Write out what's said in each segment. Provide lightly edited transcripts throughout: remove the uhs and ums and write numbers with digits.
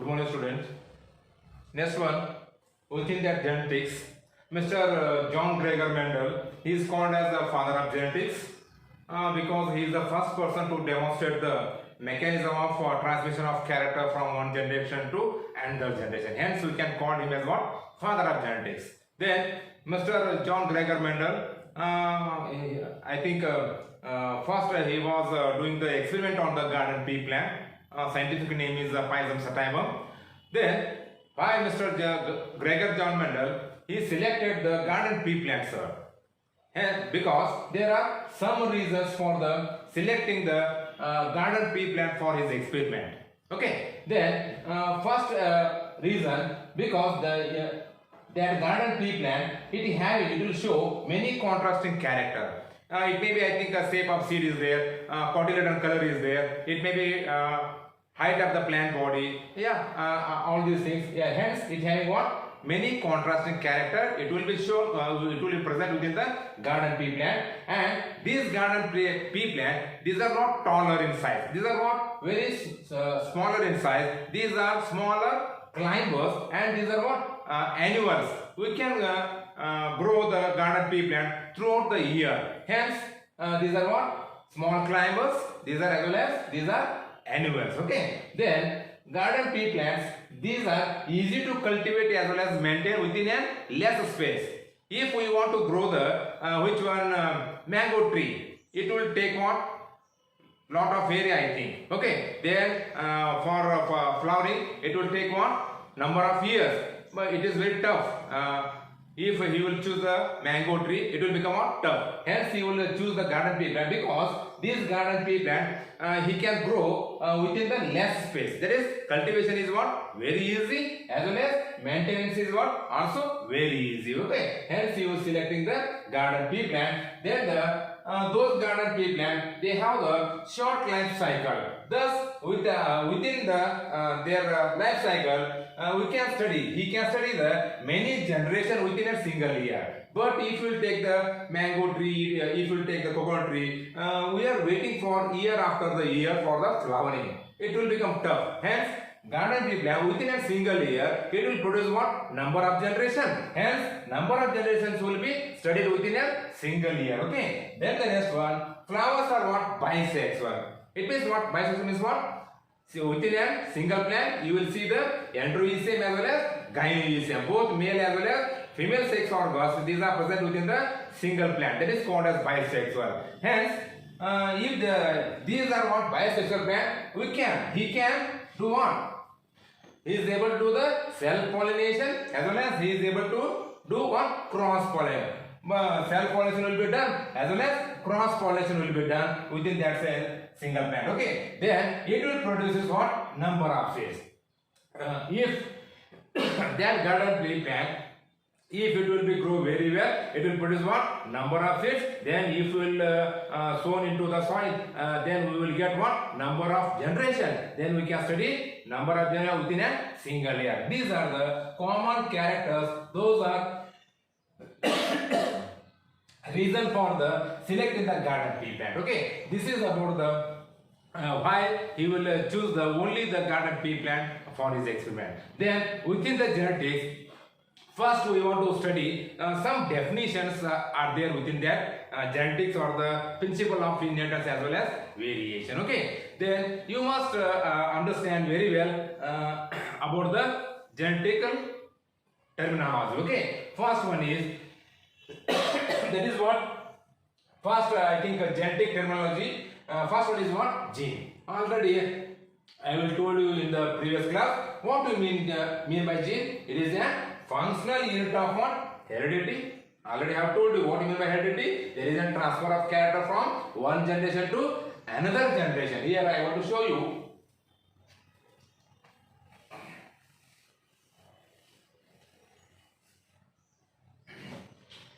Good morning, students. Next one, within that genetics, Mr. John Gregor Mendel, he is called as the father of genetics because he is the first person to demonstrate the mechanism of transmission of character from one generation to another generation. Hence, we can call him as what? Father of genetics. Then, Mr. John Gregor Mendel, I think first he was doing the experiment on the garden pea plant. Scientific name is Pisum sativum. Then, by Mr. Gregor John Mendel, he selected the garden pea plant, sir. And because there are some reasons for the selecting the garden pea plant for his experiment. Okay. Then, first reason, because that garden pea plant, it will show many contrasting character. It may be, I think, the shape of seed is there, cotyledon color is there. It may be height of the plant body. Yeah, all these things. Yeah, hence it having what? Many contrasting character. It will be shown. It will be present within the garden pea plant. And these garden pea plant, these are not taller in size. These are what? Very smaller in size. These are smaller climbers, and these are what? Annuals. We can grow the garden pea plant throughout the year. Hence, these are what? Small climbers. These are as well as these are annuals. Okay. Then garden pea plants, these are easy to cultivate as well as maintain within a less space. If we want to grow the mango tree, it will take what? Lot of area, I think. Okay. Then for flowering, it will take what? Number of years. But it is very tough. If he will choose the mango tree, it will become what? Tough. Hence, he will choose the garden pea plant because this garden pea plant he can grow within the less space. That is, cultivation is what? Very easy, as well as maintenance is what? Also very easy. Okay. Hence, he was selecting the garden pea plant. Then those garden pea plant, they have a short life cycle. Thus, within their life cycle, we can study. He can study the many generation within a single year. But if you take the mango tree, if you take the coconut tree, we are waiting for year after the year for the flowering. It will become tough. Hence, garden pea plant within a single year, it will produce what? Number of generation. Hence, number of generations will be studied within a single year. Okay. Then the next one, flowers are what? Bisexual. It means what? Bisexual means what? So within a single plant, you will see the androecium as well as gynoecium, both male as well as female sex organs. These are present within the single plant. That is called as bisexual. Hence, if these are what? Bisexual plant, he can do what? He is able to do the self-pollination as well as he is able to do what? Cross-pollination. Self-pollination will be done as well as cross-pollination will be done within that single plant. Okay. Then it will produce what? Number of seeds. If that garden pea plant, if it will be grow very well, it will produce what? Number of seeds. Then if we will sown into the soil, then we will get what? Number of generation. Then we can study number of generation within a single year. These are the common characters. Those are reason for the selecting the garden pea plant. Okay. This is about the why he will choose only the garden pea plant for his experiment. Then within the genetics, first we want to study some definitions are there within that genetics or the principle of inheritance as well as variation. Okay. Then you must understand very well about the genetical terminology. Okay. First one is that is what? First, I think genetic terminology. First one is what? Gene. Already I will told you in the previous class. What do you mean by gene? It is a functional unit of what? Heredity. Already I have told you what you mean by heredity. There is a transfer of character from one generation to another generation. Here I want to show you.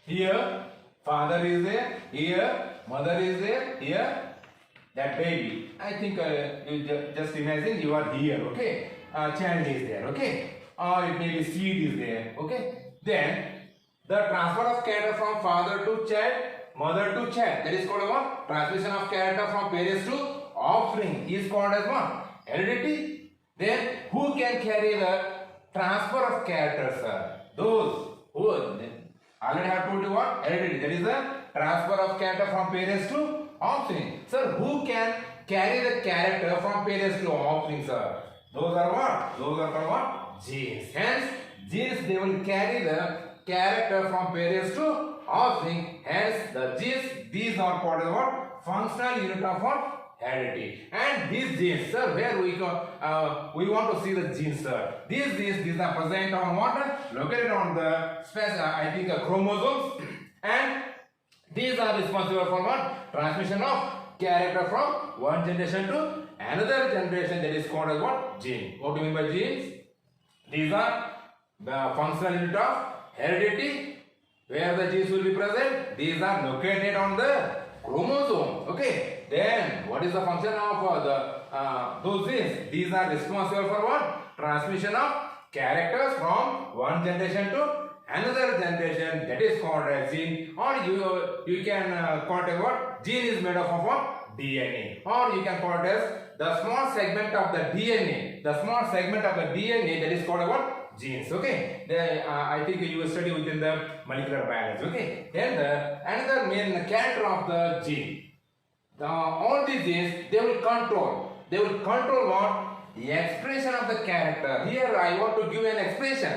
Here father is there, here mother is there, here that baby. I think you just imagine you are here, okay? Child is there, okay? Or it may be seed is there, okay? Then the transfer of character from father to child, mother to child, that is called what? Transmission of character from parents to offspring is called as what? Heredity. Then who who can carry the transfer of characters, sir? Those who already have told you what? Heredity. That is the transfer of character from parents to offspring. Sir, who can carry the character from parents to offspring, sir? Those are what? Those are called what? Genes. Hence, genes, they will carry the character from parents to offspring. Hence, the genes, these are called as what? Functional unit of what? Heredity. And these genes, sir, where we want to see the genes, sir. These are present on what? Located on the chromosomes, and these are responsible for what? Transmission of character from one generation to another generation. That is called as what? Gene. What do you mean by genes? These are the functional unit of heredity. Where the genes will be present? These are located on the chromosome. Okay. Then what is the function of those genes? These are responsible for what? Transmission of characters from one generation to another generation. That is called as gene. Or you can call it as what? Gene is made up of what? DNA. Or you can call it as the small segment of the DNA. The small segment of the DNA, that is called as what? Genes. Okay. I think you will study within the molecular biology. Okay. Then another main character of the gene. All these genes, they will control what? The expression of the character. Here I want to give an expression.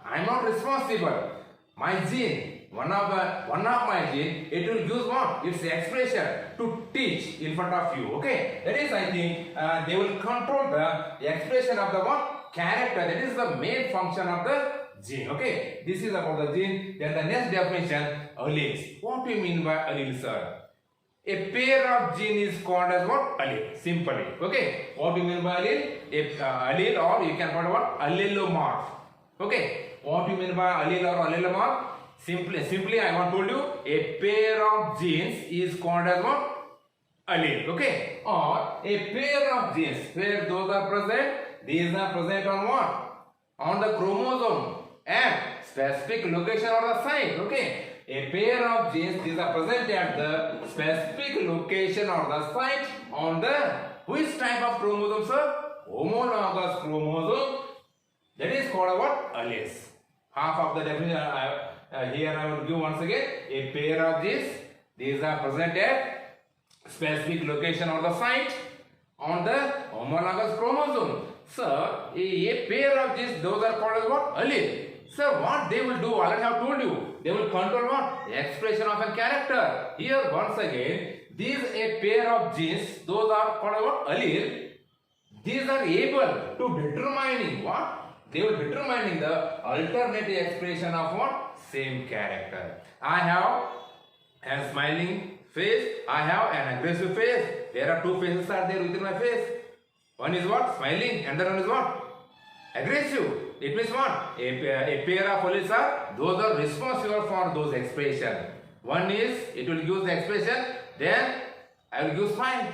I am not responsible. My gene, one of my gene, it will use what? Its expression to teach in front of you. Okay. That is, I think, they will control the expression of the what? Character. That is the main function of the gene. Okay. This is about the gene. Then the next definition, alleles. What do you mean by allele, sir? A pair of genes is called as what? Allele. Simply. Okay. What do you mean by allele? Allele, or you can call it what? Allelomorph. Okay. What do you mean by allele or allelomorph? Simply I want to told you, a pair of genes is called as what? Allele. Okay. Or a pair of genes where those are present, these are present on what? On the chromosome at specific location or the site. Okay. A pair of genes, these are present at the specific location or the site on the which type of chromosome, sir? Homologous chromosome. That is called what? Alleles. Half of the definition here I will give once again. A pair of genes, these are present at specific location or the site on the homologous chromosome. Sir, a pair of genes, those are called as what? Allele. Sir, what they will do, already I have told you, they will control what? The expression of a character. Here once again, these a pair of genes, those are called what? Allele. These are able to determining what? They will determining the alternative expression of what? Same character. I have a smiling face, I have an aggressive face. There are two faces are there within my face. One is what? Smiling, and the other one is what? Aggressive. It means what? A pair of alleles are, those are responsible for those expression. One is, it will use the expression, then I will use smile.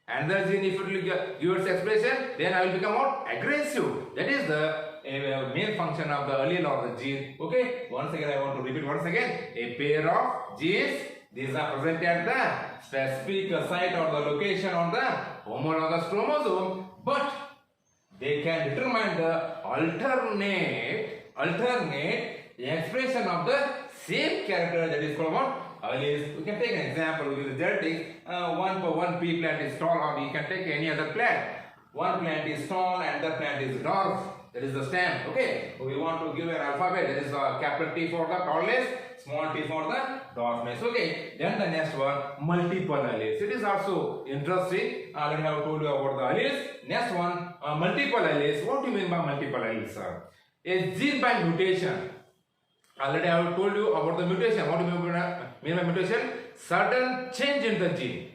Another gene, if it will give its expression, then I will become what? Aggressive. That is the main function of the allele or the gene. Okay. Once again, I want to repeat once again. A pair of genes, these are present at the specific site or the location on the homologous chromosome, but they can determine the alternate expression of the same character, that is called what? Alleles. We can take an example with the genetics. One pea plant is tall, or you can take any other plant. One plant is tall and the plant is dwarf. That is the stem. Okay. So we want to give an alphabet. That is capital T for the tallness, small t for the dwarfness. Okay. Then the next one, multiple alleles. It is also interesting. I already have told you about the alleles. Next one, multiple alleles. What do you mean by multiple alleles, sir? A gene by mutation. Already I have told you about the mutation. What do you mean by mutation? Sudden change in the gene.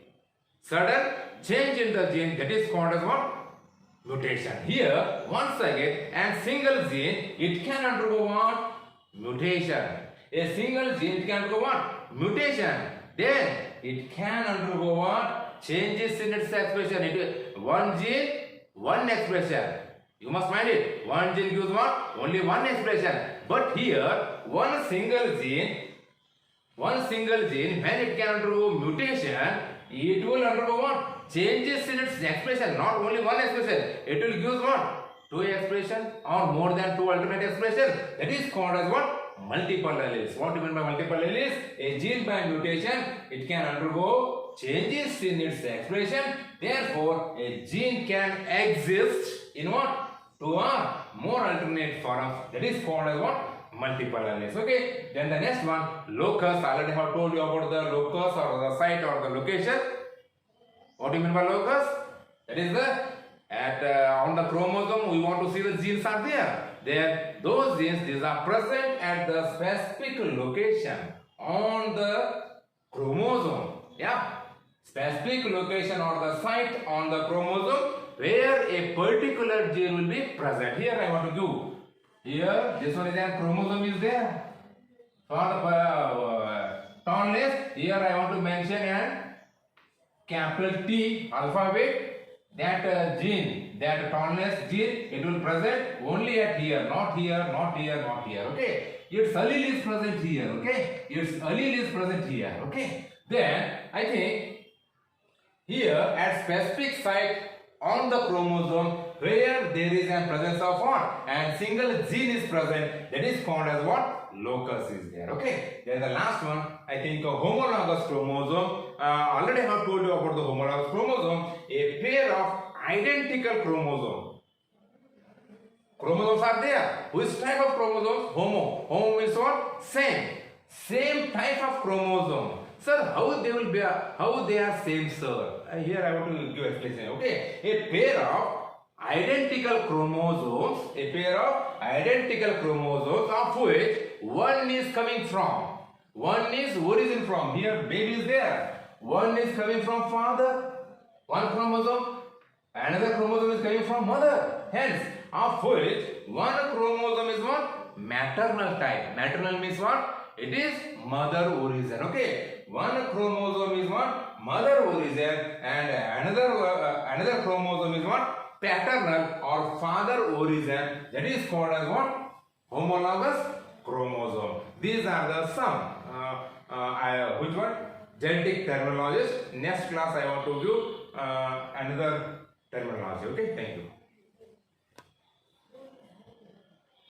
Sudden change in the gene, that is called as what? Mutation. Here, once again, and single gene, it can undergo what? Mutation. A single gene, it can undergo what? Mutation. Then, it can undergo what? Changes in its expression. One gene, one expression. You must mind it. One gene gives what? Only one expression. But here, one single gene, when it can undergo mutation, it will undergo what? changes in its expression, not only one expression. It will give what? Two expression or more than two alternate expression. That is called as what? Multiple alleles. What do you mean by multiple alleles? A gene by mutation, it can undergo changes in its expression. Therefore, a gene can exist in what? Two or more alternate forms. That is called as what? Multiple alleles. Okay. Then the next one, locus. I already have told you about the locus or the site or the location. What do you mean by locus? That is the on the chromosome we want to see the genes are there. Then those genes, these are present at the specific location on the chromosome. Yeah, specific location or the site on the chromosome where a particular gene will be present. Here I want to give. Here this one is a chromosome is there. For the tone list, here I want to mention a capital T alphabet. That gene, that toneless gene, it will present only at here, not here, not here, not here. Okay, its allele is present here. Okay, its allele is present here. Okay, then I think here at specific site on the chromosome where there is a presence of what and single gene is present, that is called as what? Locus is there. Okay, then the last one, I think a homologous chromosome. Already I have told you about the homologous chromosome, a pair of identical chromosomes. Chromosomes are there. Which type of chromosomes? Homo. Homo means what? Same. Same type of chromosome. Sir, how they will be? How they are same, sir? Here I want to give explanation. Okay, a pair of identical chromosomes. A pair of identical chromosomes of which one is coming from, one is origin from. Here baby is there. One is coming from father, one chromosome. Another chromosome is coming from mother. Hence, of which one chromosome is what? Maternal type. Maternal means what? It is mother origin. Okay. One chromosome is what? Mother origin, and another chromosome is what? Paternal or father origin. That is called as what? Homologous chromosome. These are the some. Which one? Genetic terminologies. Next class I want to give another terminology. Okay, thank you.